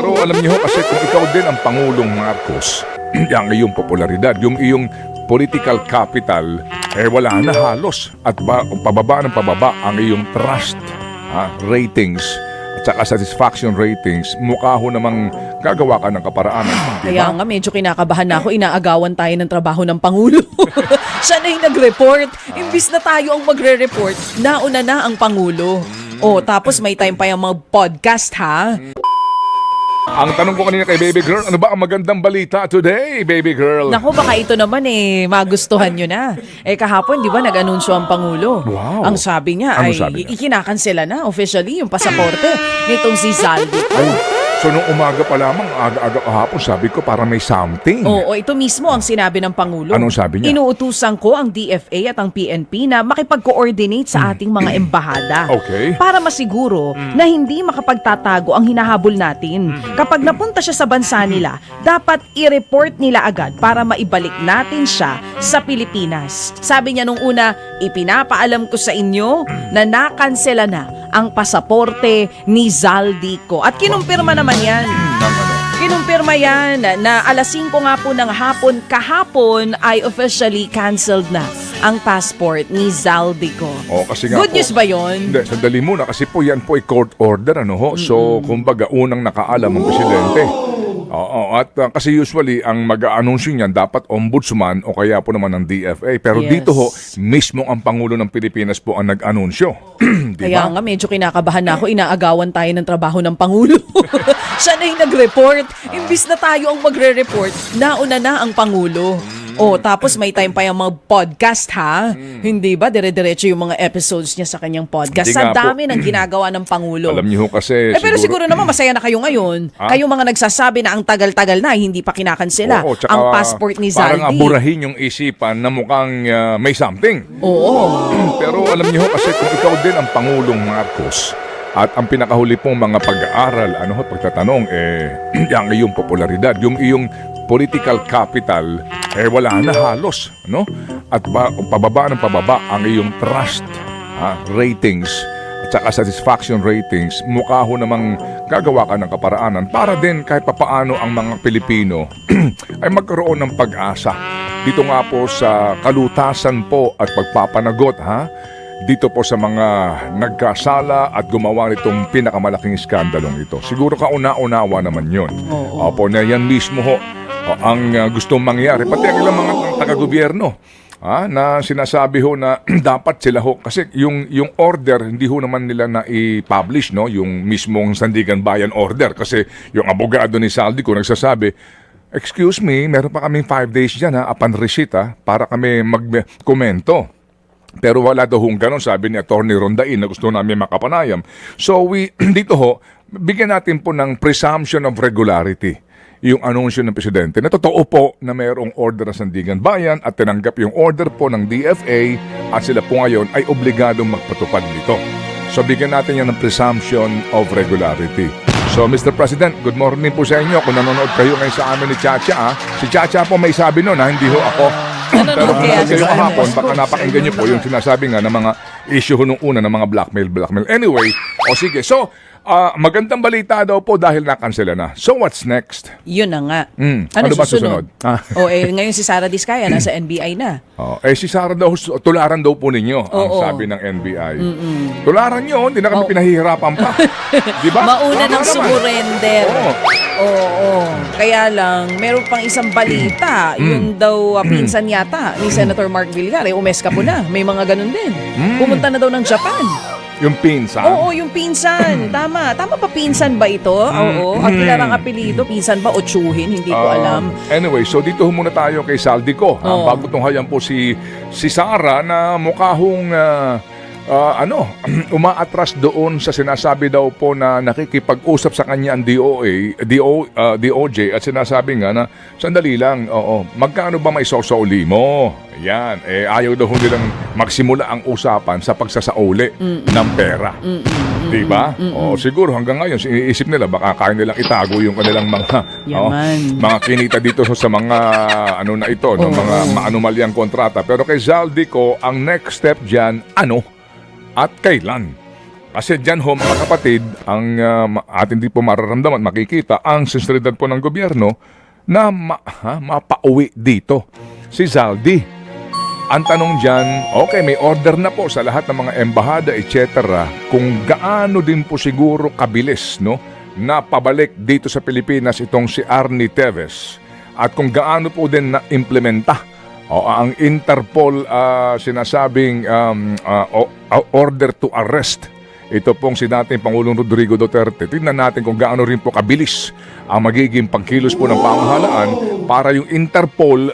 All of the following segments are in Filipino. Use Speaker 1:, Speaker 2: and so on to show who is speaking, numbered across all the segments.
Speaker 1: Pero alam niyo kasi kung ikaw din ang Pangulong Marcos, ang iyong popularidad, yung iyong political capital, wala na halos. At pababa ng pababa ang iyong trust ratings at saka satisfaction ratings, mukha ho namang gagawa ka ng kaparaanan.
Speaker 2: Kaya nga medyo kinakabahan na ako, inaagawan tayo ng trabaho ng Pangulo. Siya na yung nag-report. Imbis na tayo ang magre-report, nauna na ang Pangulo. Tapos may time pa yung mga podcast ha.
Speaker 1: Ang tanong ko kanina kay Baby Girl, ano ba ang magandang balita today, Baby Girl?
Speaker 2: Naku, baka ito naman magustuhan nyo na. Kahapon, di ba, nag-anunsyo ang Pangulo.
Speaker 1: Wow.
Speaker 2: Ang sabi niya
Speaker 1: Ano
Speaker 2: ay
Speaker 1: sabi niya?
Speaker 2: ikinakansela na officially yung pasaporte nitong si Zaldi.
Speaker 1: So nung umaga pa lamang, aga-aga kahapon, sabi ko para may something.
Speaker 2: Oo, ito mismo ang sinabi ng Pangulo.
Speaker 1: Anong sabi niya?
Speaker 2: Inuutusan ko ang DFA at ang PNP na makipag-coordinate sa ating mga embahada.
Speaker 1: Okay.
Speaker 2: Para masiguro na hindi makapagtatago ang hinahabol natin. Kapag napunta siya sa bansa nila, dapat i-report nila agad para maibalik natin siya sa Pilipinas. Sabi niya nung una, ipinapaalam ko sa inyo na nakansela na ang pasaporte ni Zaldico. At kinumpirma naman yan. Kinumpirma yan na alas 5 nga po ng hapon kahapon ay officially canceled na ang passport ni Zaldico.
Speaker 1: Kasi nga
Speaker 2: Good news ba yun?
Speaker 1: Hindi, sandali muna kasi po yan po ay court order, ano ho? So, kumbaga, unang nakaalam ang presidente. At kasi usually, ang mag-aanunsyo niyan dapat ombudsman o kaya po naman ng DFA. Pero
Speaker 2: Yes.
Speaker 1: dito ho, mismo ang Pangulo ng Pilipinas po ang nag-anunsyo.
Speaker 2: Kaya nga medyo kinakabahan na ako, inaagawan tayo ng trabaho ng Pangulo. Siya na yung nag-report. Imbis na tayo ang magre-report, nauna na ang Pangulo. Tapos may time pa yung mga podcast ha. Hindi ba? Dire-diretso yung mga episodes niya sa kanyang podcast.
Speaker 1: Hindi
Speaker 2: Sa
Speaker 1: nga po.
Speaker 2: dami ng ginagawa ng Pangulo.
Speaker 1: Alam niyo ho kasi
Speaker 2: Pero siguro naman masaya na kayo ngayon. Kayong mga nagsasabi na ang tagal-tagal na hindi pa kinakansela
Speaker 1: Oo, tsaka
Speaker 2: ang passport ni
Speaker 1: parang
Speaker 2: Zaldi.
Speaker 1: aburahin yung isipan na mukhang may something.
Speaker 2: Oo.
Speaker 1: Pero alam niyo ho kasi kung ikaw din ang Pangulong Marcos at ang pinakahuli pong mga pag-aaral, pagtatanong, ang iyong popularidad, yung iyong political capital, wala na halos, no? At pababa ng pababa ang iyong trust ratings at saka satisfaction ratings, mukha ho namang gagawa ka ng kaparaanan para din kahit papaano ang mga Pilipino ay magkaroon ng pag-asa. Dito nga po sa kalutasan po at pagpapanagot, dito po sa mga nagkasala at gumawa nitong pinakamalaking iskandalong ito. Siguro kauna-unawa naman yun. Opo, na yan mismo ho ang gustong mangyari. Pati ang ilang mga taga-gobyerno na sinasabi ho na dapat sila ho, kasi yung order hindi ho naman nila na i-publish, no? Yung mismong Sandigan Bayan order, kasi yung abogado ni Zaldico nagsasabi, excuse me, meron pa kaming 5 days dyan upon receipt para kami mag-komento. Pero wala daw hong ganon, sabi ni Attorney Rondain na gusto namin makapanayam. So dito ho, bigyan natin po ng presumption of regularity yung anunsyo ng presidente na totoo po na mayroong order ng Sandigan Bayan at tinanggap yung order po ng DFA at sila po ngayon ay obligadong magpatupad nito. So bigyan natin yan ng presumption of regularity. So Mr. President, good morning po sa inyo. Kung nanonood kayo ngayon sa amin ni Chacha, si Chacha po may sabi nun hindi ho ako. Pero
Speaker 2: kaya
Speaker 1: kayo kahapon, baka napakinggan niyo po yung sinasabi nga ng mga issue nung una ng mga blackmail. Anyway, sige. So, magandang balita daw po dahil nakansela na. So, what's next?
Speaker 2: Yun na nga.
Speaker 1: Ano ba susunod?
Speaker 2: Ngayon si Sara Diskaya nasa NBI na.
Speaker 1: Si Sara daw, tularan daw po ninyo, ang sabi ng NBI. Tularan nyo, hindi na kami pinahihirapan pa. Di ba?
Speaker 2: Mauna
Speaker 1: Tama
Speaker 2: ng
Speaker 1: naman.
Speaker 2: sumurrender. Oo. Kaya lang, meron pang isang balita. Yung daw pinsan yata ni Senator Mark Villar, umeska po na. May mga ganun din. Pumunta na daw ng Japan.
Speaker 1: Yung pinsan?
Speaker 2: Oo, yung pinsan. Tama ba pinsan ba ito? Oo. At kilarang apelido, pinsan ba o tsuhin? Hindi ko alam.
Speaker 1: Anyway, so dito muna tayo kay Zaldico. Bago tunghayan po si Sara na mukha hong umaatras doon sa sinasabi daw po na nakikipag-usap sa kanya ang DOJ at sinasabi nga na sandali lang, magkano ba may sasauli mo? Yan, ayaw daw nilang magsimula ang usapan sa pagsasauli ng pera. Diba? Siguro hanggang ngayon, iniisip nila baka kaya nilang itago yung kanilang mga kinita dito sa mga mga maanumalyang kontrata. Pero kay Zaldico, ang next step dyan, at kailan? Kasi dyan ho mga kapatid, ang atin di po mararamdaman, makikita ang sinseridad po ng gobyerno na mapauwi dito si Zaldi. Ang tanong dyan, okay, may order na po sa lahat ng mga embahada, etc. Kung gaano din po siguro kabilis, no, na pabalik dito sa Pilipinas itong si Arnie Teves. At kung gaano po din na-implementa ang Interpol sinasabing order to arrest. Ito pong si dating Pangulong Rodrigo Duterte. Tingnan natin kung gaano rin po kabilis ang magiging pagkilos po ng pamahalaan para yung Interpol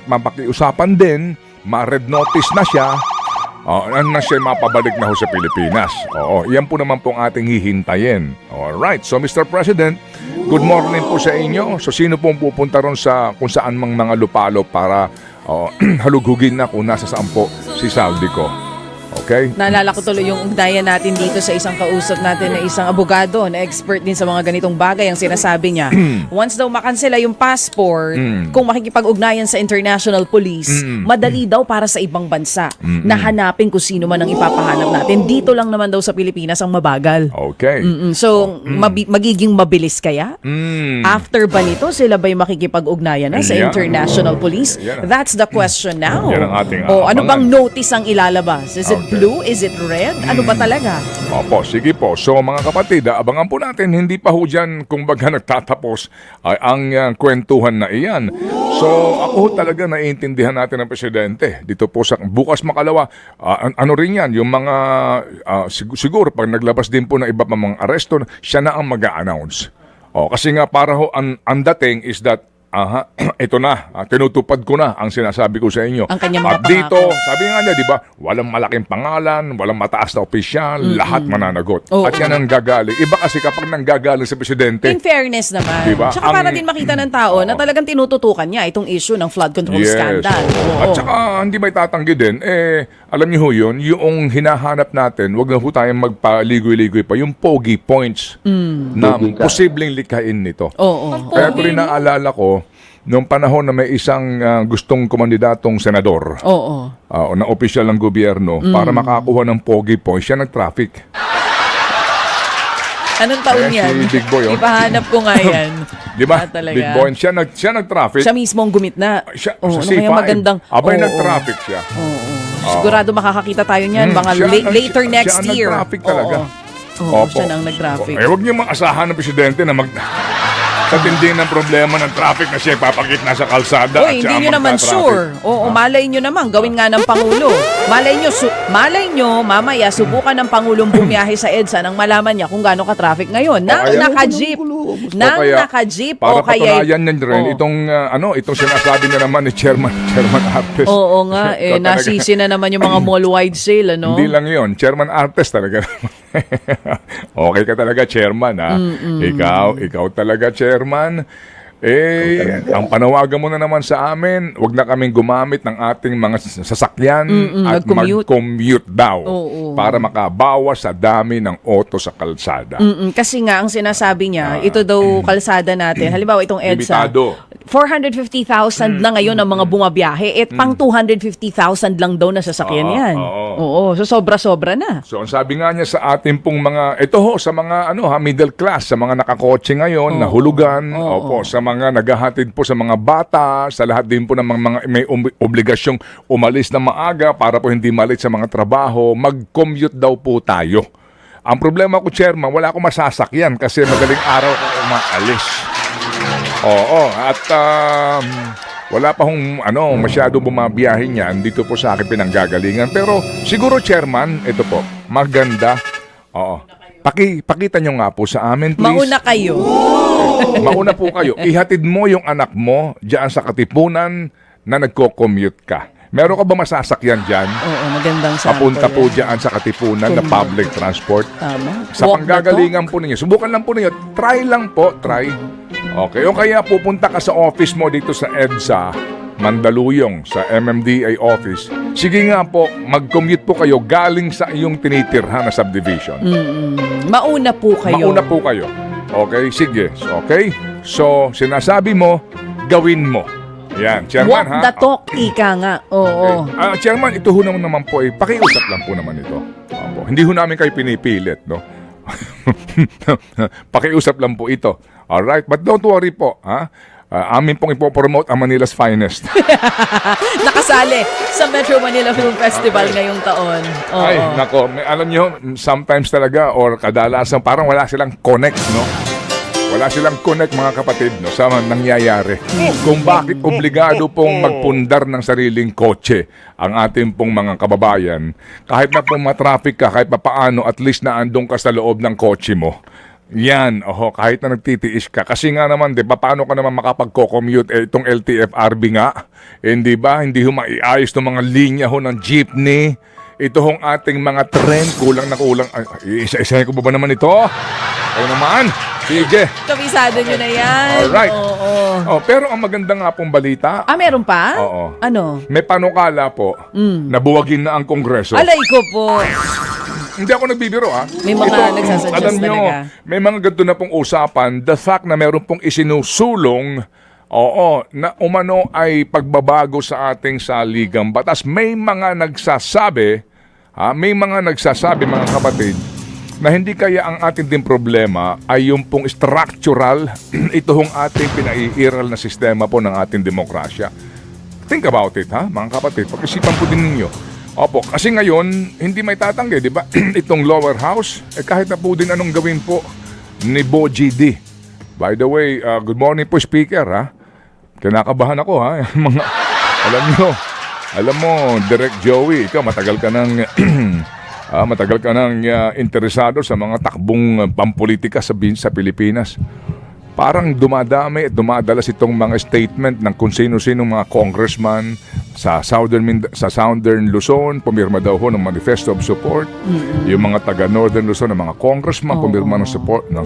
Speaker 1: mapakiusapan din, ma-red notice na siya, na siya mapabalik na ho sa Pilipinas. Oo, yan po naman pong ating hihintayin. Alright, so Mr. President, good morning po sa inyo. So sino pong pupunta ron sa kung saan mang mga lupalo para halughugin na kung nasa saan po si Zaldi ko? Okay?
Speaker 2: Naalala ko tuloy yung ugnayan natin dito sa isang kausap natin na isang abogado na expert din sa mga ganitong bagay. Ang sinasabi niya, once daw makansela yung passport, kung makikipag-ugnayan sa international police, madali daw para sa ibang bansa na hanapin kung sino man ang ipapahanap natin. Dito lang naman daw sa Pilipinas ang mabagal.
Speaker 1: Okay.
Speaker 2: So, magiging mabilis kaya? After ba nito, sila ba'y makikipag-ugnayan na sa
Speaker 1: Yeah.
Speaker 2: international police?
Speaker 1: Yeah.
Speaker 2: That's the question now.
Speaker 1: Yan ang ating
Speaker 2: ano
Speaker 1: aabangan.
Speaker 2: bang notice ang ilalabas? Is it blue? Is it red? Ano ba talaga?
Speaker 1: Opo, sige po. So mga kapatid, abangan po natin, hindi pa ho dyan kung baga nagtatapos ang kwentuhan na iyan. So ako ho talaga naiintindihan natin ng Presidente. Dito po sa bukas makalawa, ano rin yan, yung mga, siguro pag naglabas din po ng iba pa mga aresto, siya na ang mag-a-announce. Kasi nga para ho, ang dating is that, ito na, tinutupad ko na ang sinasabi ko sa inyo.
Speaker 2: Ang kanyang mga
Speaker 1: At dito,
Speaker 2: pangako.
Speaker 1: sabi nga niya, di ba, walang malaking pangalan, walang mataas na opisyal, lahat mananagot.
Speaker 2: Oo.
Speaker 1: At yan ang gagaling. Iba kasi kapag nanggagaling sa Presidente,
Speaker 2: In fairness naman.
Speaker 1: Diba?
Speaker 2: Tsaka para
Speaker 1: Ang-
Speaker 2: din makita ng tao na talagang tinututukan niya itong issue ng flood control scandal. Oo.
Speaker 1: At saka hindi may tatanggi din, alam niyo ho yun, yung hinahanap natin, wag na ho tayong magpaligoy-ligoy pa, yung pogi points na posibleng likain nito.
Speaker 2: Oo.
Speaker 1: Kaya ko rin naalala ko, noong panahon na may isang gustong kumandidatong senador,
Speaker 2: Oo.
Speaker 1: na opisyal ng gobyerno, para makakuha ng pogi points, siya nag-traffic.
Speaker 2: Anong taon
Speaker 1: Ayan,
Speaker 2: yan?
Speaker 1: si Big Boy, oh.
Speaker 2: Ipahanap ko nga yan.
Speaker 1: Di ba?
Speaker 2: Talaga.
Speaker 1: Big Boy, siya nag-traffic.
Speaker 2: Siya mismo ang gumitna.
Speaker 1: Siya,
Speaker 2: Oo,
Speaker 1: sa
Speaker 2: ano
Speaker 1: C5.
Speaker 2: kaya magandang...
Speaker 1: Abay,
Speaker 2: Oo.
Speaker 1: nag-traffic siya.
Speaker 2: Oo. Sigurado makakakita tayo niyan mga later next
Speaker 1: siya
Speaker 2: year.
Speaker 1: Nag-traffic talaga.
Speaker 2: Oo,
Speaker 1: Opo.
Speaker 2: siya nang nag-traffic.
Speaker 1: Huwag niyo maasahan ng Presidente na sa tindi ng problema ng traffic na siya ipapagitna sa kalsada.
Speaker 2: Uy,
Speaker 1: at siya
Speaker 2: hindi
Speaker 1: ang
Speaker 2: nyo naman
Speaker 1: magta-traffic.
Speaker 2: sure. Oo, malay nyo naman. Gawin nga ng Pangulo. Malay nyo, mamaya, subukan ng Pangulong bumiyahe sa EDSA nang malaman niya kung gaano ka-traffic ngayon. Nang
Speaker 1: kaya-
Speaker 2: naka-jeep. Nang naka-jeep.
Speaker 1: Para
Speaker 2: O kaya...
Speaker 1: patunayan niyan rin,
Speaker 2: Oo.
Speaker 1: itong sinasabi na naman ni Chairman Artes.
Speaker 2: Oo nga,
Speaker 1: Ikaw talaga.
Speaker 2: nasisi na naman yung mga mall-wide sale, ano?
Speaker 1: Hindi lang yon, Chairman Artes talaga. Okay ka talaga, Chairman, ha? Ikaw talaga, Chairman. Ang panawagan mo na naman sa amin, wag na kaming gumamit ng ating mga sasakyan at
Speaker 2: mag-commute.
Speaker 1: mag-commute daw
Speaker 2: Oo.
Speaker 1: para makabawas sa dami ng auto sa kalsada.
Speaker 2: Kasi nga, ang sinasabi niya, ito daw kalsada natin. Halimbawa, itong EDSA.
Speaker 1: Limitado.
Speaker 2: 450,000 na ngayon ang mga bumabiyahe. Pang 250,000 lang daw na sasakyan
Speaker 1: Oo,
Speaker 2: yan.
Speaker 1: oo.
Speaker 2: Oo, so sobra-sobra na.
Speaker 1: So, ang sabi nga niya sa ating pong mga, ito ho, sa mga middle class, sa mga nakakotse ngayon, na hulugan, opo, sa mga naghahatid po sa mga bata, sa lahat din po ng mga may obligasyong umalis na maaga para po hindi malit sa mga trabaho, mag-commute daw po tayo. Ang problema ko, Chairman, wala akong masasakyan kasi madaling araw ko umaalis. Oo, at wala pa hong masyado bumabiyahe niyan dito po sa akin pinanggagalingan. Pero siguro, Chairman, ito po, maganda. Oo. Pakita nyo nga po sa amin, please.
Speaker 2: Mauna kayo.
Speaker 1: Mauna po kayo. Ihatid mo yung anak mo diyan sa Katipunan na nagko-commute ka. Meron ka ba masasakyan dyan?
Speaker 2: Oo, magandang sample.
Speaker 1: Papunta po
Speaker 2: yan.
Speaker 1: diyan sa Katipunan na public transport.
Speaker 2: Tama.
Speaker 1: Sa
Speaker 2: Walk the
Speaker 1: panggagalingan po ninyo. Subukan lang po ninyo. Try lang po. Try. Okay. O kaya pupunta ka sa office mo dito sa EDSA, Mandaluyong, sa MMDA office. Sige nga po, mag-commute po kayo galing sa iyong tinitirhan na subdivision.
Speaker 2: Mauna po kayo.
Speaker 1: Mauna po kayo. Okay, sige. Okay? So, sinasabi mo, gawin mo. Yan, Chairman,
Speaker 2: Walk
Speaker 1: ha?
Speaker 2: the talk, ika nga. Oo.
Speaker 1: Okay. Chairman, ito ho naman po, pakiusap lang po naman ito. Opo. Hindi ho namin kayo pinipilit, no? Pakiusap lang po ito. Alright? But don't worry po, ha? Amin pong ipopromote ang Manila's Finest.
Speaker 2: Nakasali sa Metro Manila Film Festival ngayong taon. Oo.
Speaker 1: Ay, nako, alam nyo, sometimes talaga or kadalasan parang wala silang connect, no? Wala silang connect, mga kapatid, no, sa nangyayari. Kung bakit obligado pong magpundar ng sariling kotse ang ating pong mga kababayan, kahit na pong matraffic ka, kahit pa paano, at least na andong ka sa loob ng kotse mo. Yan, kahit na nagtitiis ka. Kasi nga naman, di ba, paano ka naman makapag-commute itong LTFRB nga? Hindi ba? Hindi ho maiayos ng mga linya ho ng jeepney. Ito hong ating mga tren, kulang na kulang. Ay, isa-isahin ko ba naman ito? Kayo naman. Sige.
Speaker 2: Kabisado nyo na yan.
Speaker 1: Alright.
Speaker 2: Oo.
Speaker 1: Pero ang maganda nga pong balita,
Speaker 2: Meron pa?
Speaker 1: Oo.
Speaker 2: Ano?
Speaker 1: may panukala po na buwagin na ang Kongreso.
Speaker 2: Alay ko po.
Speaker 1: Hindi ako nagbibiro, ha?
Speaker 2: May mga nagsasuggest
Speaker 1: alam nyo,
Speaker 2: talaga.
Speaker 1: may mga ganito na pong usapan. The fact na meron pong isinusulong, na umano ay pagbabago sa ating saligang batas. May mga nagsasabi, mga kapatid, na hindi kaya ang ating din problema ay yung pong structural, ito hong ating pinaiiral na sistema po ng ating demokrasya. Think about it, ha, mga kapatid. Pag-isipan po din ninyo. Opo, kasi ngayon, hindi may tatanggi, di ba? Itong lower house, kahit na po din anong gawin po ni Bo GD. By the way, good morning po, Speaker, ha? Kinakabahan ako, ha? Mga, alam mo, Direk Joey, ikaw, matagal ka nang interesado sa mga takbong pampolitika sa Pilipinas. Parang dumadami at dumadalas itong mga statement ng kung sino-sinong mga congressman sa Southern Luzon, pumirma daw ho ng Manifesto of Support. Yung mga taga Northern Luzon ng mga congressman, pumirma ng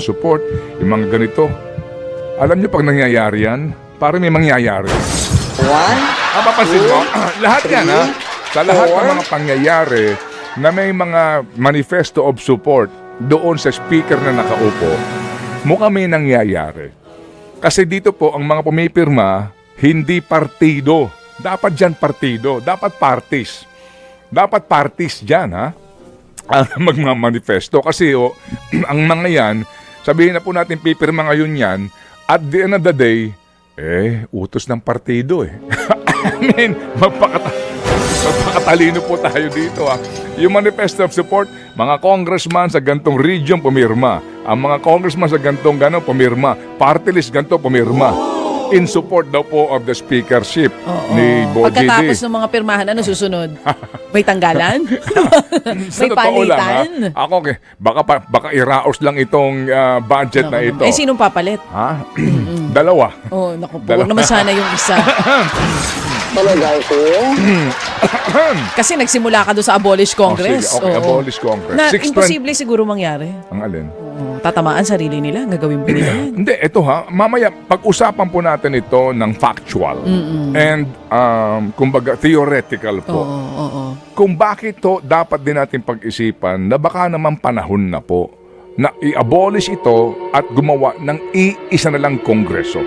Speaker 1: support. Yung mga ganito. Alam niyo pag nangyayari yan, parang may mangyayari. Papansin mo, lahat yan, ha? Sa lahat ng mga pangyayari na may mga Manifesto of Support doon sa speaker na nakaupo, mukhang may nangyayari. Kasi dito po, ang mga pumipirma, hindi partido. Dapat dyan partido. Dapat parties. Dapat parties dyan, ha? Magmamanifesto. Kasi, ang mga yan, sabihin na po natin pipirma ngayon yan, at the end of the day, utos ng partido, I mean, magpakatalino po tayo dito, ha? Yung Manifesto of Support, mga congressman sa gantong region pumirma. Ang mga congressman sa gantong pumirma. Party list ganto pumirma. In support daw po of the speakership ni Bo GD.
Speaker 2: Pagkatapos ng mga pirmahan, ano susunod? May tanggalan?
Speaker 1: Sa
Speaker 2: May
Speaker 1: totoo lang, ha?
Speaker 2: palitan?
Speaker 1: Ako, baka iraos lang itong budget na ito.
Speaker 2: Sinong papalit?
Speaker 1: Ha? Dalawa.
Speaker 2: Naku po, huwag naman sana yung isa. Kasi nagsimula ka doon sa Abolish Congress.
Speaker 1: Sige, Abolish Congress.
Speaker 2: Na imposible siguro mangyari.
Speaker 1: Ang alin?
Speaker 2: Tatamaan sarili nila, gagawin pa nila yan.
Speaker 1: Hindi, ito mamaya pag-usapan po natin ito ng factual and kumbaga theoretical po.
Speaker 2: Oo.
Speaker 1: Kung bakit to dapat din natin pag-isipan na baka naman panahon na po na i-abolish ito at gumawa ng iisa na lang kongreso.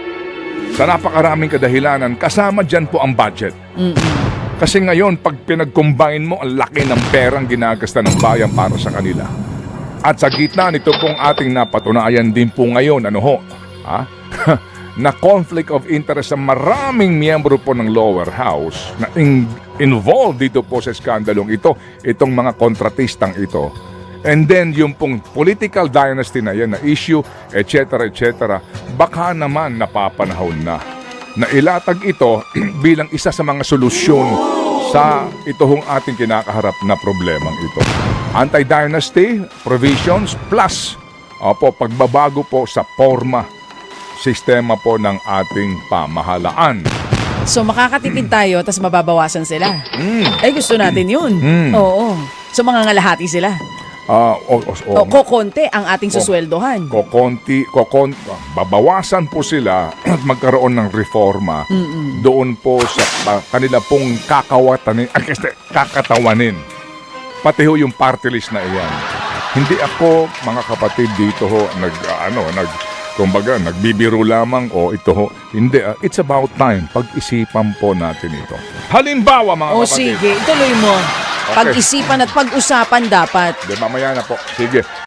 Speaker 1: Sa napakaraming kadahilanan, kasama dyan po ang budget. Kasi ngayon, pag pinag-combine mo, ang laki ng perang ginagasta ng bayan para sa kanila. At sa gitna nito pong ating napatunayan din po ngayon, na conflict of interest sa maraming miyembro po ng lower house na involved dito po sa skandalong ito, itong mga kontratistang ito. And then yung pong political dynasty na yan, na issue, etc., baka naman napapanahon na ilatag ito bilang isa sa mga solusyon sa itong ating kinakaharap na problemang ito. Anti-dynasty provisions plus pagbabago po sa sistema po ng ating pamahalaan.
Speaker 2: So makakatipid tayo, tapos mababawasan sila. Gusto natin yun. Oo. So mangangalahati sila. Kokonti ang ating susweldohan.
Speaker 1: Babawasan po sila at magkaroon ng reforma doon po sa kanila pong kakatawanin. Pati ho yung party list na iyan. Hindi ako, mga kapatid, dito ho kumbaga nagbibiro lamang ito ho. Hindi, it's about time. Pag-isipan po natin ito. Halimbawa, mga kapatid.
Speaker 2: Sige, ituloy mo. Pag-isipan at pag-usapan dapat.
Speaker 1: Mamaya na po. Sige.